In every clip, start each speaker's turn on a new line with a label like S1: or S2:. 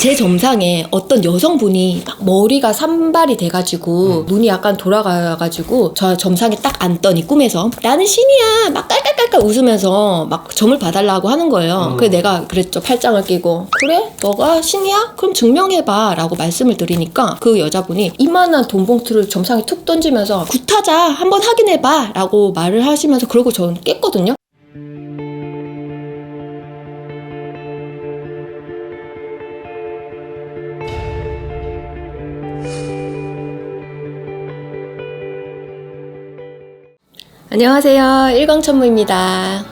S1: 제 점상에 어떤 여성분이 막 머리가 산발이 돼가지고 눈이 약간 돌아가가지고 저 점상에 딱 앉더니 꿈에서 나는 신이야 막 깔깔깔깔 웃으면서 막 점을 봐달라고 하는 거예요. 그래서 내가 그랬죠. 팔짱을 끼고 그래? 너가 신이야? 그럼 증명해봐 라고 말씀을 드리니까 그 여자분이 이만한 돈봉투를 점상에 툭 던지면서 굿하자 한번 확인해봐 라고 말을 하시면서 그러고 저는 깼거든요. 안녕하세요. 일광천무입니다.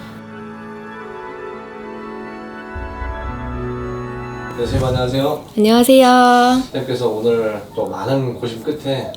S2: 네, 선생님 안녕하세요.
S1: 안녕하세요.
S2: 선생님께서 오늘 또 많은 고심 끝에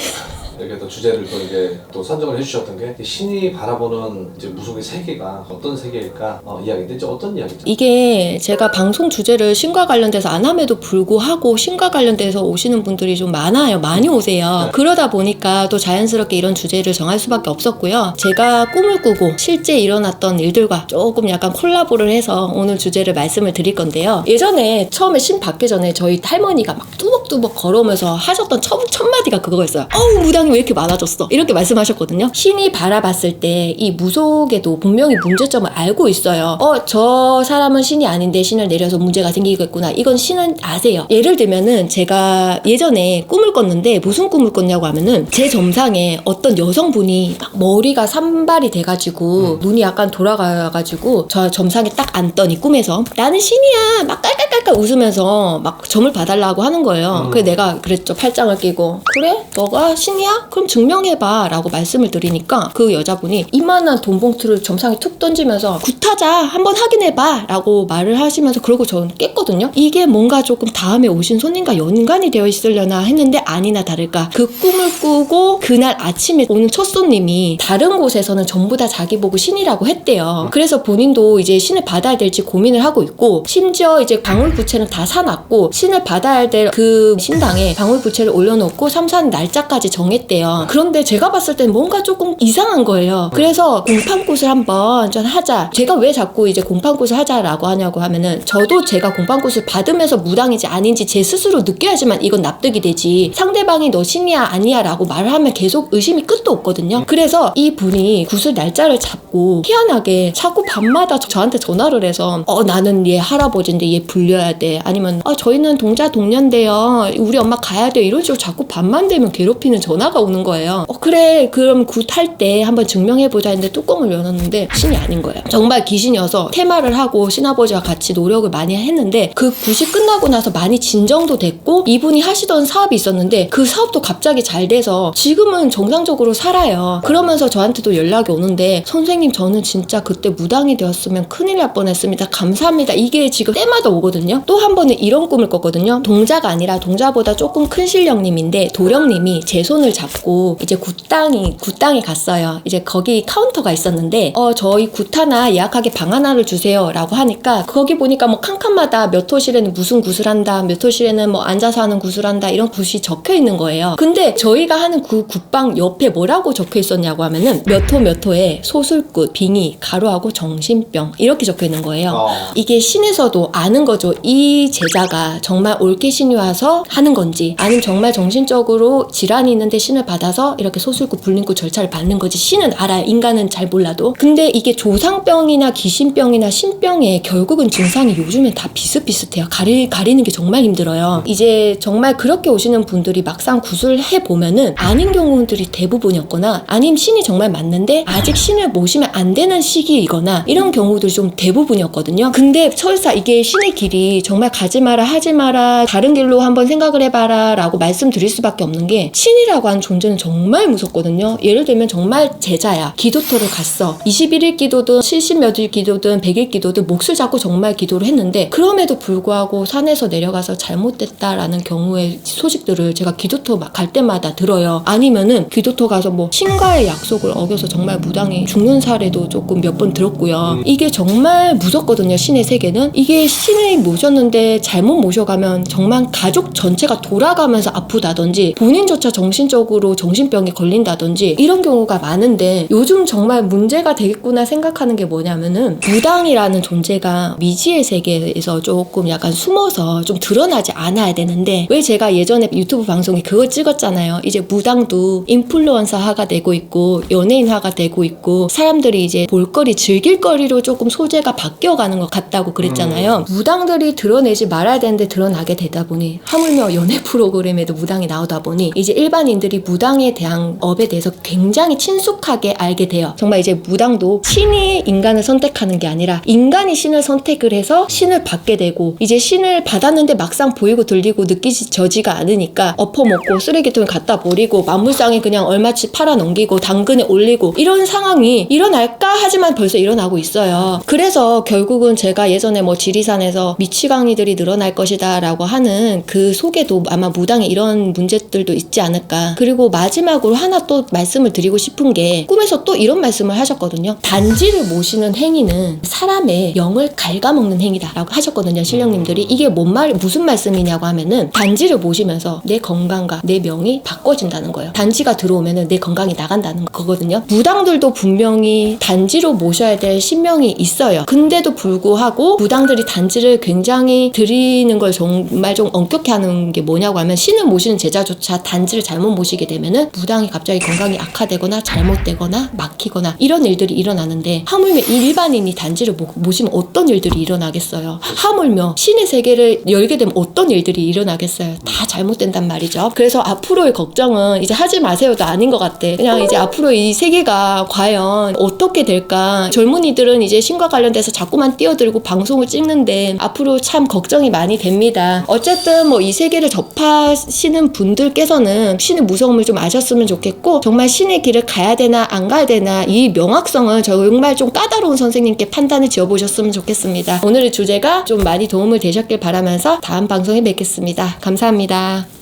S2: 이렇게 또 주제를 또 이제 또 선정을 해주셨던 게 신이 바라보는 이제 무속의 세계가 어떤 세계일까 이야기인데 이제 어떤 이야기죠?
S1: 이게 제가 방송 주제를 신과 관련돼서 안 함에도 불구하고 신과 관련돼서 오시는 분들이 좀 많아요. 많이 오세요.
S2: 네.
S1: 그러다 보니까 또 자연스럽게 이런 주제를 정할 수밖에 없었고요. 제가 꿈을 꾸고 실제 일어났던 일들과 조금 약간 콜라보를 해서 오늘 주제를 말씀을 드릴 건데요. 예전에 처음에 신 받기 전에 저희 할머니가 막 뚜벅뚜벅 걸어오면서 하셨던 첫 마디가 그거였어요. 어우 무당이 왜 이렇게 많아졌어? 이렇게 말씀하셨거든요. 신이 바라봤을 때 이 무속에도 분명히 문제점을 알고 있어요. 저 사람은 신이 아닌데 신을 내려서 문제가 생기겠구나. 이건 신은 아세요. 예를 들면은 제가 예전에 꿈을 꿨는데 무슨 꿈을 꿨냐고 하면은 제 점상에 어떤 여성분이 막 머리가 산발이 돼가지고 눈이 약간 돌아가가지고 저 점상에 딱 앉더니 꿈에서 나는 신이야 막 깔깔깔깔 웃으면서 막 점을 봐달라고 하는 거예요. 그래서 내가 그랬죠. 팔짱을 끼고 그래? 너가 신이야? 그럼 증명해봐 라고 말씀을 드리니까 그 여자분이 이만한 돈봉투를 점상에 툭 던지면서 굿하자 한번 확인해봐 라고 말을 하시면서 그러고 저는 깼거든요. 이게 뭔가 조금 다음에 오신 손님과 연관이 되어 있으려나 했는데 아니나 다를까 그 꿈을 꾸고 그날 아침에 오는 첫 손님이 다른 곳에서는 전부 다 자기 보고 신이라고 했대요. 그래서 본인도 이제 신을 받아야 될지 고민을 하고 있고 심지어 이제 방울부채는 다 사놨고 신을 받아야 될 그 신당에 방울부채를 올려놓고 삼산 날짜까지 정했대요. 그런데 제가 봤을 땐 뭔가 조금 이상한 거예요. 그래서 공판굿을 한번 좀 하자. 제가 왜 자꾸 이제 공판굿을 하자라고 하냐고 하면은 저도 제가 공판굿을 받으면서 무당인지 아닌지 제 스스로 느껴야지만 이건 납득이 되지. 상대방이 너 신이야 아니야 라고 말을 하면 계속 의심이 끝도 없거든요. 그래서 이 분이 굿을 날짜를 잡고 희한하게 자꾸 밤마다 저한테 전화를 해서 나는 얘 할아버지인데 얘 불려야 돼. 아니면 저희는 동자 동년데요. 우리 엄마 가야 돼. 이런 식으로 자꾸 밤만 되면 괴롭히는 전화가 오는 거예요. 그래 그럼 굿 할 때 한번 증명해보자 했는데 뚜껑을 열었는데 신이 아닌 거예요. 정말 귀신이어서 테마를 하고 신아버지와 같이 노력을 많이 했는데 그 굿이 끝나고 나서 많이 진정도 됐고 이분이 하시던 사업이 있었는데 그 사업도 갑자기 잘 돼서 지금은 정상적으로 살아요. 그러면서 저한테도 연락이 오는데 선생님 저는 진짜 그때 무당이 되었으면 큰일 날 뻔했습니다. 감사합니다. 이게 지금 때마다 오거든요. 또 한 번은 이런 꿈을 꿨거든요. 동자가 아니라 동자보다 조금 큰 신령님인데 도령님이 제 손을 잡고 이제 굿당에 갔어요. 이제 거기 카운터가 있었는데 저희 굿 하나 예약하게 방 하나를 주세요 라고 하니까 거기 보니까 뭐 칸칸마다 몇 호실에는 무슨 굿을 한다 몇 호실에는 뭐 앉아서 하는 굿을 한다 이런 굿이 적혀 있는 거예요. 근데 저희가 하는 그 굿방 옆에 뭐라고 적혀 있었냐고 하면은 몇 호에 소술굿, 빙의, 가루하고 정신병 이렇게 적혀 있는 거예요. 이게 신에서도 아는 거죠. 이 제자가 정말 옳게 신이 와서 하는 건지 아니면 정말 정신적으로 질환이 있는데 신을 받아서 이렇게 소술굿, 불림굿 절차를 받는 거지. 신은 알아요. 인간은 잘 몰라도. 근데 이게 조상병이나 귀신병이나 신병의 결국은 증상이 요즘엔 다 비슷비슷해요. 가리는 게 정말 힘들어요. 이제 정말 그렇게 오시는 분들이 막상 굿을 해보면은 아닌 경우들이 대부분이었거나 아니면 신이 정말 맞는데 아직 신을 모시면 안 되는 시기이거나 이런 경우들이 좀 대부분이었거든요. 근데 설사 이게 신의 길이 정말 가지 마라 하지 마라 다른 길로 한번 생각을 해봐라 라고 말씀드릴 수밖에 없는 게 신이라고 하는 존재는 정말 무섭거든요. 예를 들면 정말 제자야. 기도터를 갔어. 21일 기도든 70몇일 기도든 100일 기도든 몫을 잡고 정말 기도를 했는데 그럼에도 불구하고 산에서 내려가서 잘못됐다라는 경우의 소식들을 제가 기도터 갈 때마다 들어요. 아니면은 기도터 가서 뭐 신과의 약속을 어겨서 정말 무당이 죽는 사례도 조금 몇 번 들었고요. 이게 정말 무섭거든요. 신의 세계는. 이게 신을 모셨는데 잘못 모셔가면 정말 가족 전체가 돌아가면서 아프다든지 본인조차 정신적으로 정신병에 걸린다든지 이런 경우가 많은데 요즘 정말 문제가 되겠구나 생각하는 게 뭐냐면은 무당이라는 존재가 미지의 세계에서 조금 약간 숨어서 좀 드러나지 않아야 되는데 왜 제가 예전에 유튜브 방송에 그거 찍었잖아요. 이제 무당도 인플루언서화가 되고 있고 연예인화가 되고 있고 사람들이 이제 볼거리 즐길거리로 조금 소재가 바뀌어가는 것 같다고 그랬잖아요. 무당들이 드러내지 말아야 되는데 드러나게 되다 보니 하물며 연애 프로그램에도 무당이 나오다 보니 이제 일반인들이 무당에 대한 업에 대해서 굉장히 친숙하게 알게 돼요. 정말 이제 무당도 신이 인간을 선택하는 게 아니라 인간이 신을 선택을 해서 신을 받게 되고 이제 신을 받았는데 막상 보이고 들리고 느끼지지가 않으니까 엎어먹고 쓰레기통에 갖다 버리고 만물상에 그냥 얼마치 팔아 넘기고 당근에 올리고 이런 상황이 일어날까 하지만 벌써 일어나고 있어요. 그래서 결국은 제가 예전에 뭐 지리산에서 미치광이들이 늘어날 것이다 라고 하는 그 속에도 아마 무당에 이런 문제들도 있지 않을까. 그리고 마지막으로 하나 또 말씀을 드리고 싶은 게 꿈에서 또 이런 말씀을 하셨거든요. 단지를 모시는 행위는 사람의 영을 갉아먹는 행위다 라고 하셨거든요. 신령님들이. 이게 무슨 말씀이냐고 하면은 단지를 모시면서 내 건강과 내 명이 바꿔진다는 거예요. 단지가 들어오면은 내 건강이 나간다는 거거든요. 무당들도 분명히 단지로 모셔야 될 신명이 있어요. 근데도 불구하고 무당들이 단지를 굉장히 드리는 걸 정말 좀 엄격히 하는 게 뭐냐고 하면 신을 모시는 제자조차 단지를 잘못 모시게 되면은 무당이 갑자기 건강이 악화되거나 잘못되거나 막히거나 이런 일들이 일어나는데 하물며 일반인이 단지를 모시면 어떤 일들이 일어나겠어요. 하물며 신의 세계를 열게 되면 어떤 일들이 일어나겠어요. 다 잘못된단 말이죠. 그래서 앞으로의 걱정은 이제 하지 마세요도 아닌 것 같아. 그냥 이제 앞으로 이 세계가 과연 어떻게 될까. 젊은이들은 이제 신과 관련돼서 자꾸만 뛰어들고 방송을 찍는데 앞으로 참 걱정이 많이 됩니다. 어쨌든 뭐 이 세계를 접하시는 분들께서는 신의 무서움을 좀 아셨으면 좋겠고 정말 신의 길을 가야 되나 안 가야 되나 이 명확성을 정말 좀 까다로운 선생님께 판단을 지어보셨으면 좋겠습니다. 오늘의 주제가 좀 많이 도움을 되셨길 바라면서 다음 방송에 뵙겠습니다. 감사합니다.